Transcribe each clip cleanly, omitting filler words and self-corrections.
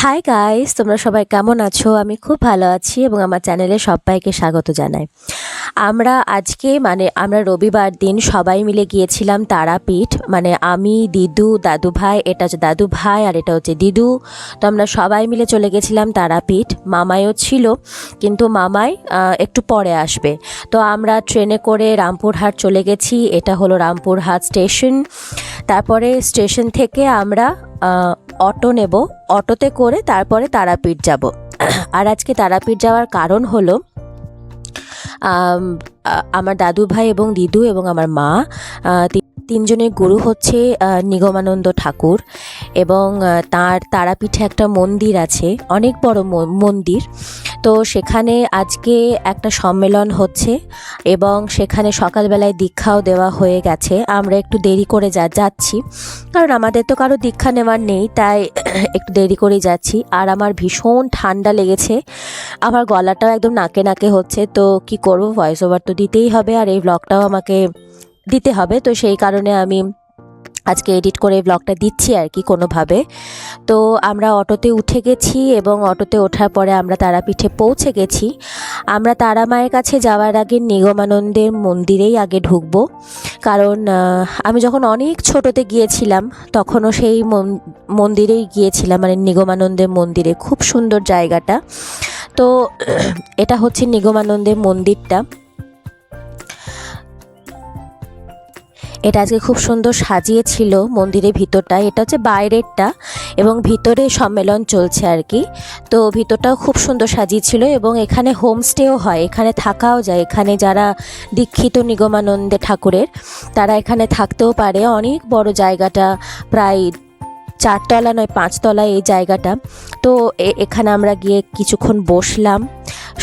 Hi guys, তোমরা সবাই কেমন আছো? আমি খুব ভালো আছি এবং আমার চ্যানেলে সবাইকে স্বাগত জানাই। আমরা রবিবার দিন সবাই মিলে গিয়েছিলাম তারাপীঠ। আমি, দিদু, দাদু ভাই, এটা হচ্ছে দাদু ভাই আর এটা হচ্ছে দিদু। তো আমরা সবাই মিলে চলে গেছিলাম তারাপীঠ। মামাইও ছিল, কিন্তু মামাই একটু পরে আসবে। তো আমরা ট্রেনে করে রামপুরহাট চলে গেছি। এটা হলো রামপুরহাট স্টেশন। তারপরে স্টেশন থেকে আমরা অটো নেব, অটোতে করে তারপরে তারাপীঠ যাব। আর আজকে তারাপীঠ যাওয়ার কারণ হলো আমার দাদু ভাই এবং দিদু এবং আমার মা তিনজনের গুরু হচ্ছে নিগমানন্দ ঠাকুর, এবং তার তারাপীঠে একটা মন্দির আছে, অনেক বড় মন্দির। তো সেখানে আজকে একটা সম্মেলন হচ্ছে এবং সেখানে সকালবেলায় দীক্ষাও দেওয়া হয়ে গেছে। আমরা একটু দেরি করে যাচ্ছি, কারণ আমাদের তো কারো দীক্ষা নেওয়ার নেই, তাই একটু দেরি করেই যাচ্ছি। আর আমার ভীষণ ঠান্ডা লেগেছে, আমার গলাটাও একদম নাকে নাকে হচ্ছে। তো কি করব, ভয়েস ওভার তো দিতেই হবে আর এই ব্লগটাও আমাকে দিতে হবে। তো সেই কারণে আমি আজকে এডিট করে ব্লগটা দিচ্ছি আর কি কোনোভাবে। তো আমরা অটোতে উঠে গেছি এবং অটোতে ওঠার পরে আমরা তারাপীঠে পৌঁছে গেছি। আমরা তারা মায়ের কাছে যাওয়ার আগে নিগমানন্দের মন্দিরেই আগে ঢুকবো, কারণ আমি যখন অনেক ছোটোতে গিয়েছিলাম তখনও সেই মন্দিরেই গিয়েছিলাম, নিগমানন্দের মন্দিরে। খুব সুন্দর জায়গাটা। তো এটা হচ্ছে নিগমানন্দের মন্দিরটা। এটা আজকে খুব সুন্দর সাজিয়েছিল মন্দিরের ভিতরটা। এটা হচ্ছে বাইরেরটা এবং ভিতরে সম্মেলন চলছে আর কি। তো ভিতরটাও খুব সুন্দর সাজিয়েছিল এবং এখানে হোমস্টেও হয়, এখানে থাকাও যায়। এখানে যারা দীক্ষিত নিগমানন্দে ঠাকুরের, তারা এখানে থাকতেও পারে। অনেক বড় জায়গাটা, প্রায় 4 তলা নয় 5 তলা এই জায়গাটা। তো এখানে আমরা গিয়ে কিছুক্ষণ বসলাম,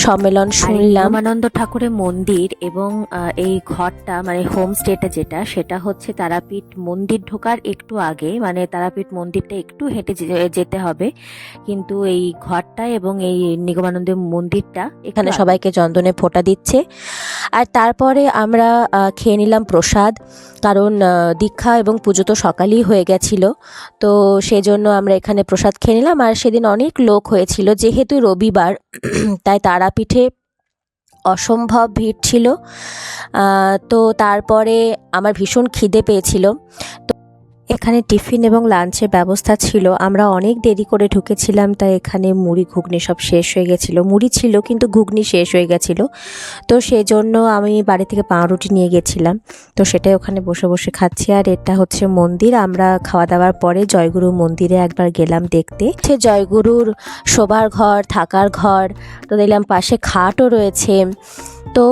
সম্মেলন শুনলাম। নিগমানন্দ ঠাকুরের মন্দির এবং এই ঘরটা হোমস্টেটা সেটা হচ্ছে তারাপীঠ মন্দির ঢোকার একটু আগে। তারাপীঠ মন্দিরটা একটু হেঁটে যেতে হবে, কিন্তু এই ঘরটা এবং এই নিগমানন্দের মন্দিরটা, এখানে সবাইকে চন্দনে ফোঁটা দিচ্ছে। আর তারপরে আমরা খেয়ে নিলাম প্রসাদ, কারণ দীক্ষা এবং পুজো তো সকালেই হয়ে গেছিল। তো সেজন্য আমরা এখানে প্রসাদ খেয়ে নিলাম। আর সেদিন অনেক লোক হয়েছিল, যেহেতু রবিবার, তাই তারাপীঠে অসম্ভব ভিড় ছিল। তো তারপরে আমার ভীষণ খিদে পেয়েছিল, তো এখানে টিফিন এবং লাঞ্চের ব্যবস্থা ছিল। আমরা অনেক দেরি করে ঢুকেছিলাম, তাই এখানে মুড়ি ঘুগনি সব শেষ হয়ে গেছিলো। মুড়ি ছিল কিন্তু ঘুগনি শেষ হয়ে গেছিলো। তো সেজন্য আমি বাড়ি থেকে পাউরুটি নিয়ে গেছিলাম, তো সেটাই ওখানে বসে বসে খাচ্ছি। আর এটা হচ্ছে মন্দির। আমরা খাওয়া দাওয়ার পরে জয়গুরু মন্দিরে একবার গেলাম দেখতে। সে জয়গুরুর শোবার ঘর, থাকার ঘর, তো দেখলাম পাশে খাটও রয়েছে। তো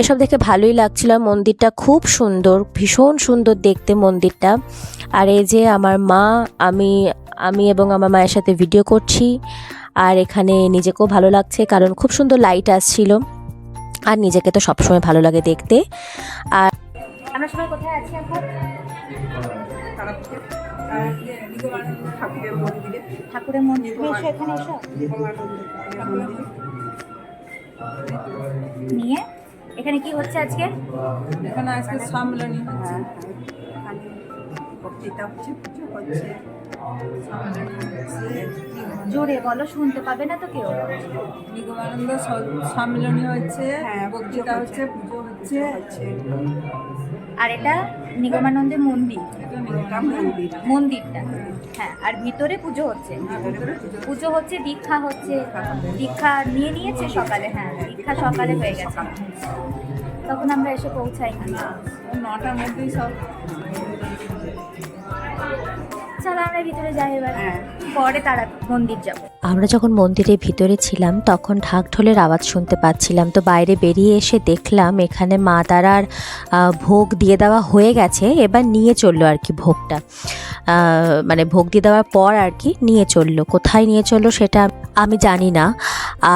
এসব দেখে ভালোই লাগছিল। মন্দিরটা খুব সুন্দর, ভীষণ সুন্দর দেখতে মন্দিরটা। আর এই যে আমার মা, আমি এবং আমার মায়ের সাথে ভিডিও করছি। আর এখানে নিজেকেও ভালো লাগছে, কারণ খুব সুন্দর লাইট আসছিল। আর নিজেকে তো সবসময় ভালো লাগে দেখতে। আর আমরা সবাই কোথায় আছি এখন? ঠাকুরের মন্দিরে। এখানে এসো নিয়ে। এখানে কি হচ্ছে আজকে? এখানে আজকে সম্মেলনী হচ্ছে, বক্তৃতা হচ্ছে, পুজো হচ্ছে, জোরে বলো, শুনতে পাবে না তো কেউ। নিগমানন্দ সম্মেলনী হচ্ছে, বক্তৃতা হচ্ছে, পুজো হচ্ছে। আর এটা নিগমানন্দের মন্দির, মন্দিরটা। হ্যাঁ, আর ভিতরে পুজো হচ্ছে। পুজো হচ্ছে, দীক্ষা হচ্ছে। দীক্ষা নিয়েছে সকালে। হ্যাঁ, দীক্ষা সকালে হয়ে গেছে, তখন আমরা এসে পৌঁছাই 9টার মধ্যেই সব। চলো আমরা ভিতরে যাই এবার, পরে তারা মন্দির যাব। আমরা যখন মন্দিরের ভিতরে ছিলাম তখন ঢাক ঢোলের আওয়াজ শুনতে পাচ্ছিলাম। তো বাইরে বেরিয়ে এসে দেখলাম এখানে মা তারার ভোগ দিয়ে দেওয়া হয়ে গেছে। এবার নিয়ে চললো আর কি ভোগটা, ভোগ দিয়ে দেওয়ার পর আর কি নিয়ে চললো। কোথায় নিয়ে চললো সেটা আমি জানি না।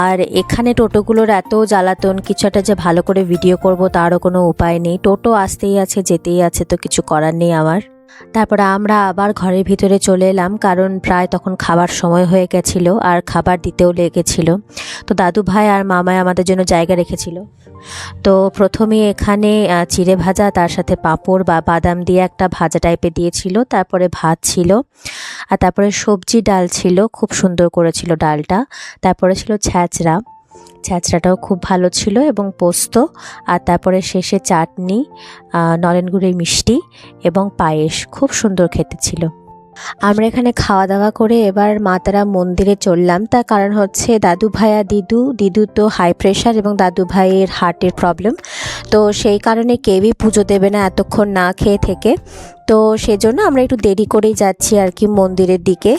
আর এখানে টোটোগুলোর এত জ্বালাতন, কিছু একটা যে ভালো করে ভিডিও করব তারও কোনো উপায় নেই। টোটো আসতেই আছে, যেতেই আছে, তো কিছু করার নেই আমার। তারপরে আমরা আবার ঘরের ভিতরে চলে এলাম, কারণ প্রায় তখন খাবার সময় হয়ে গেছিল আর খাবার দিতেও লেগেছিল। তো দাদু ভাই আর মামাই আমাদের জন্য জায়গা রেখেছিল। তো প্রথমে এখানে চিড়ে ভাজা, তার সাথে পাঁপড় বা বাদাম দিয়ে একটা ভাজা টাইপের দিয়েছিল, তারপরে ভাত ছিল, আর তারপরে সবজি ডাল ছিল, খুব সুন্দর করেছিল ডালটা। তারপরে ছিল ছ্যাঁচড়াটাও খুব ভালো ছিল এবং পোস্ত, আর তারপরে শেষে চাটনি, নলেন গুড়ের মিষ্টি এবং পায়েস, খুব সুন্দর খেতে ছিল। আমরা এখানে খাওয়া দাওয়া করে এবার মা তারা মন্দিরে চললাম। তার কারণ হচ্ছে দাদু ভাই আর দিদু তো হাই প্রেশার এবং দাদু ভাইয়ের হার্টের প্রবলেম, তো সেই কারণে কেউই পুজো দেবে না এতক্ষণ না খেয়ে থেকে। তো সেজন্য আমরা একটু দেরি করেই যাচ্ছি আর কি মন্দিরের দিকে।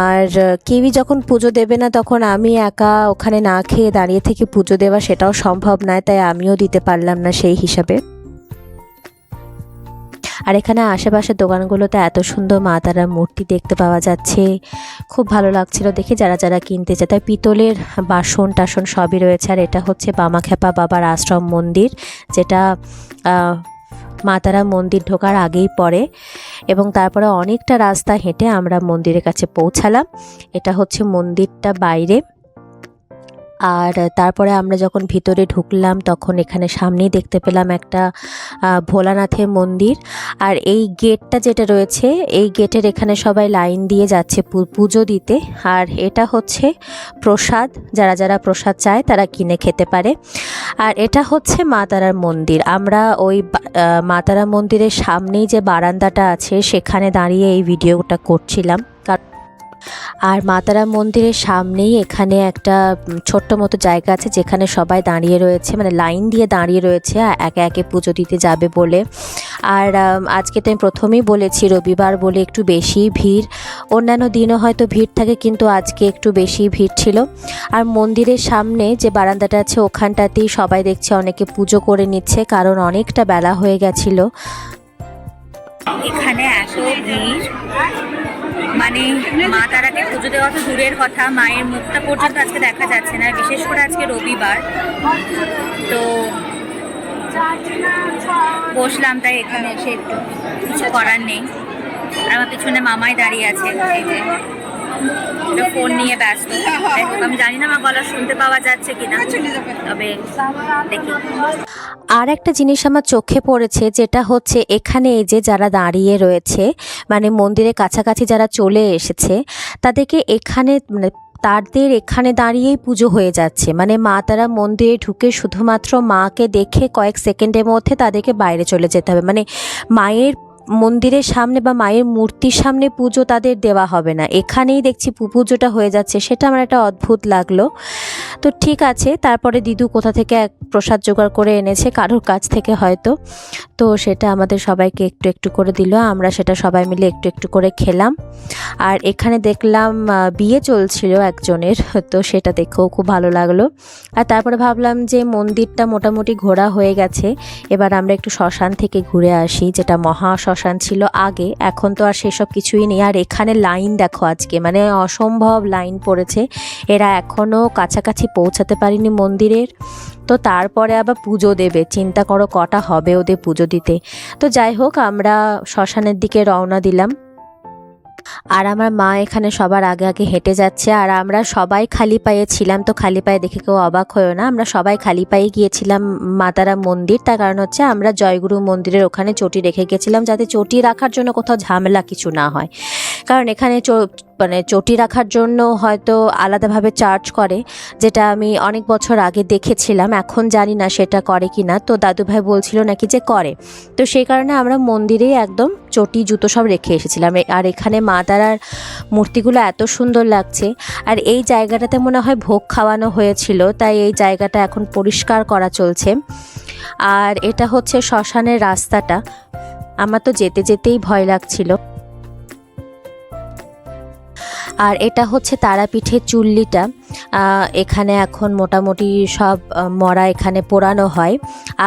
আর কেউই যখন পুজো দেবে না তখন আমি একা ওখানে না খেয়ে দাঁড়িয়ে থেকে পুজো দেওয়া সেটাও সম্ভব নয়, তাই আমিও দিতে পারলাম না সেই হিসাবে। আর এখানে আশেপাশের দোকানগুলোতে এত সুন্দর মা তারার মূর্তি দেখতে পাওয়া যাচ্ছে, খুব ভালো লাগছিল দেখে। যারা কিনতে চায়, তাই পিতলের বাসন টাসন সবই রয়েছে। আর এটা হচ্ছে বামাখ্যাপা বাবার আশ্রম মন্দির, যেটা মা তারা মন্দির ঢোকার আগেই পড়ে। এবং তারপরে অনেকটা রাস্তা হেঁটে আমরা মন্দিরের কাছে পৌঁছালাম। এটা হচ্ছে মন্দিরটা বাইরে। আর তারপরে আমরা যখন ভিতরে ঢুকলাম তখন এখানে সামনেই দেখতে পেলাম একটা ভোলানাথের মন্দির। আর এই গেটটা যেটা রয়েছে, এই গেটের এখানে সবাই লাইন দিয়ে যাচ্ছে পুজো দিতে। আর এটা হচ্ছে প্রসাদ, যারা প্রসাদ চায় তারা কিনে খেতে পারে। আর এটা হচ্ছে মা তারার মন্দির। আমরা ওই মা তারা মন্দিরের সামনেই যে বারান্দাটা আছে সেখানে দাঁড়িয়ে এই ভিডিওটা করছিলাম। আর মা তারা মন্দিরের সামনেই এখানে একটা ছোট্ট মতো জায়গা আছে যেখানে সবাই দাঁড়িয়ে রয়েছে, মানে লাইন দিয়ে দাঁড়িয়ে রয়েছে একে একে পুজো দিতে যাবে বলে। আর আজকে তো আমি প্রথমেই বলেছি রবিবার বলে একটু বেশি ভিড়, অন্যান্য দিনও হয়তো ভিড় থাকে কিন্তু আজকে একটু বেশি ভিড় ছিল। আর মন্দিরের সামনে যে বারান্দাটা আছে ওখানটাতেই সবাই দেখছে অনেকে পুজো করে নিচ্ছে, কারণ অনেকটা বেলা হয়ে গেছিলো। এখানে এত ভিড়, মানে মা তারাকে পুজো দেওয়া তো দূরের কথা, মায়ের মুখটা পর্যন্ত আজকে দেখা যাচ্ছে না, বিশেষ করে আজকে রবিবার। তো বসলাম, তাই এখানে এসে একটু কিছু করার নেই। আর আমার পিছনে মামাই দাঁড়িয়ে আছে, এই যে ফোন নিয়ে ব্যস্ত। আমি জানি না আমার গলা শুনতে পাওয়া যাচ্ছে কিনা, তবে দেখি। আর একটা জিনিস আমার চোখে পড়েছে, যেটা হচ্ছে এখানে এই যে যারা দাঁড়িয়ে রয়েছে, মানে মন্দিরের কাছাকাছি যারা চলে এসেছে, তাদেরকে এখানে মানে তাদের এখানে দাঁড়িয়েই পুজো হয়ে যাচ্ছে। মানে মা তারা মন্দিরে ঢুকে শুধুমাত্র মাকে দেখে কয়েক সেকেন্ডের মধ্যে তাদেরকে বাইরে চলে যেতে হবে, মানে মায়ের মন্দিরের সামনে বা মায়ের মূর্তির সামনে পুজো তাদের দেওয়া হবে না, এখানেই দেখছি পুজোটা হয়ে যাচ্ছে। সেটা আমার একটা অদ্ভুত লাগলো। তো ঠিক আছে, তারপরে দিদু কোথা থেকে এক প্রসাদ জোগাড় করে এনেছে কারোর কাছ থেকে হয়তো, তো সেটা আমাদের সবাইকে একটু একটু করে দিল, আমরা সেটা সবাই মিলে একটু একটু করে খেলাম। আর এখানে দেখলাম বিয়ে চলছিল একজনের, তো সেটা দেখেও খুব ভালো লাগলো। আর তারপরে ভাবলাম যে মন্দিরটা মোটামুটি ঘোরা হয়ে গেছে, এবার আমরা একটু শ্মশান থেকে ঘুরে আসি, যেটা মহা শ্মশান ছিল আগে, এখন তো আর সেসব কিছুই নেই। আর এখানে লাইন দেখো আজকে, মানে অসম্ভব লাইন পড়েছে, এরা এখনও কাছাকাছি পৌঁছাতে পারিনি মন্দিরের। তো তারপরে আবার পুজো দেবে, চিন্তা করো কটা হবে ওদের পুজো দিতে। তো যাই হোক, আমরা শ্মশানের দিকে রওনা দিলাম। আর আমার মা এখানে সবার আগে আগে হেঁটে যাচ্ছে, আর আমরা সবাই খালি পায়ে ছিলাম। তো খালি পায়ে দেখে কেউ অবাক হয়েও না, আমরা সবাই খালি পায়ে গিয়েছিলাম মা তারা মন্দির। তার কারণ হচ্ছে আমরা জয়গুরু মন্দিরের ওখানে চটি রেখে গেছিলাম, যাতে চটি রাখার জন্য কোথাও ঝামেলা কিছু না হয়। কারণ এখানে মানে চটি রাখার জন্য হয়তো আলাদাভাবে চার্জ করে, যেটা আমি অনেক বছর আগে দেখেছিলাম, এখন জানি না সেটা করে কি না। তো দাদুভাই বলছিল নাকি যে করে, তো সেই কারণে আমরা মন্দিরেই একদম চটি জুতো সব রেখে এসেছিলাম। আর এখানে মা তারার মূর্তিগুলো এত সুন্দর লাগছে। আর এই জায়গাটাতে মনে হয় ভোগ খাওয়ানো হয়েছিল, তাই এই জায়গাটা এখন পরিষ্কার করা চলছে। আর এটা হচ্ছে শ্মশানের রাস্তাটা, আমার তো যেতে যেতেই ভয় লাগছিল। আর এটা হচ্ছে তারাপীঠের চুল্লিটা, এখানে এখন মোটামুটি সব মরা এখানে পোড়ানো হয়।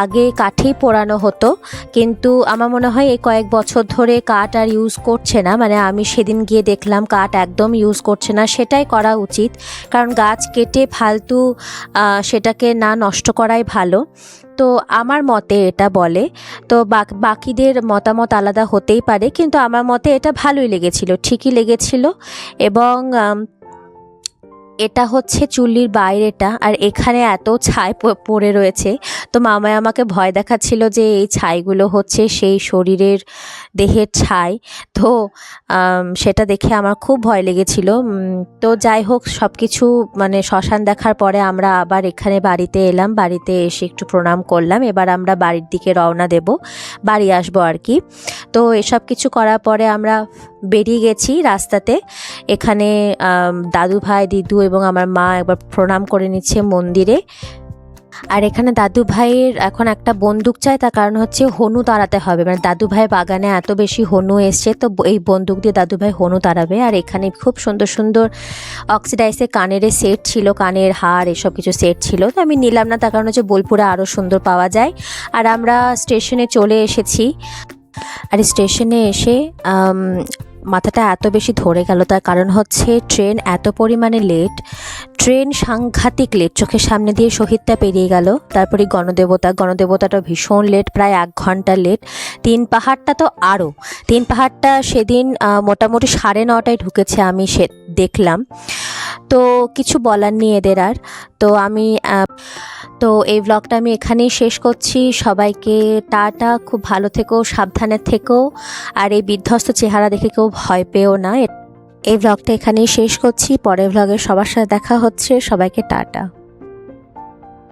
আগে কাঠেই পোড়ানো হতো, কিন্তু আমার মনে হয় এই কয়েক বছর ধরে কাঠ আর ইউজ করছে না। মানে আমি সেদিন গিয়ে দেখলাম কাঠ একদম ইউজ করছে না। সেটাই করা উচিত, কারণ গাছ কেটে ফালতু সেটাকে না নষ্ট করাই ভালো। তো আমার মতে এটা বলে, তো বাকিদের মতামত আলাদা হতেই পারে, কিন্তু আমার মতে এটা ভালোই লেগেছিল, ঠিকই লেগেছিল। এবং এটা হচ্ছে চুল্লির বাইরেটা, আর এখানে এত ছাই পড়ে রয়েছে। তো মামাই আমাকে ভয় দেখাচ্ছিল যে এই ছাইগুলো হচ্ছে সেই শরীরের দেহের ছাই। তো সেটা দেখে আমার খুব ভয় লেগেছিল। তো যাই হোক, সব কিছু মানে শ্মশান দেখার পরে আমরা আবার এখানে বাড়িতে এলাম। বাড়িতে এসে একটু প্রণাম করলাম। এবার আমরা বাড়ির দিকে রওনা দেব, বাড়ি আসবো আর কি। তো এসব কিছু করার পরে আমরা বেরিয়ে গেছি রাস্তাতে। এখানে দাদু ভাই, দিদু এবং আমার মা একবার প্রণাম করে নিচ্ছে মন্দিরে। আর এখানে দাদু ভাইয়ের এখন একটা বন্দুক চাই, তার কারণ হচ্ছে হনু তাড়াতে হবে। মানে দাদু ভাই বাগানে এত বেশি হনু এসছে, তো এই বন্দুক দিয়ে দাদু ভাই হনু তাড়াবে। আর এখানে খুব সুন্দর সুন্দর অক্সিডাইসের কানের সেট ছিল, কানের হার এসব কিছু সেট ছিল। তো আমি নিলাম না, তার কারণ হচ্ছে বোলপুরে আরও সুন্দর পাওয়া যায়। আর আমরা স্টেশনে চলে এসেছি। আর স্টেশনে এসে মাথাটা এত বেশি ধরে গেল, তার কারণ হচ্ছে ট্রেন এত পরিমাণে লেট। ট্রেন সাংঘাতিক লেট, চোখের সামনে দিয়ে শহীদটা পেরিয়ে গেল। তারপরে গণদেবতাটা ভীষণ লেট, প্রায় 1 ঘন্টা লেট। 3 পাহাড়টা তো আরও, 3 পাহাড়টা সেদিন মোটামুটি 9:30টায় ঢুকেছে, আমি দেখলাম। তো কিছু বলার নেই এদের আর। তো এই ব্লগটা আমি এখানেই শেষ করছি। সবাইকে টাটা, খুব ভালো থেকো, সাবধানে থেকো, আর এই বিধ্বস্ত চেহারা দেখে কেউ ভয় পেও না। এই ব্লগটা এখানেই শেষ করছি। পরের ব্লগে সবার সাথে দেখা হচ্ছে। সবাইকে টাটা।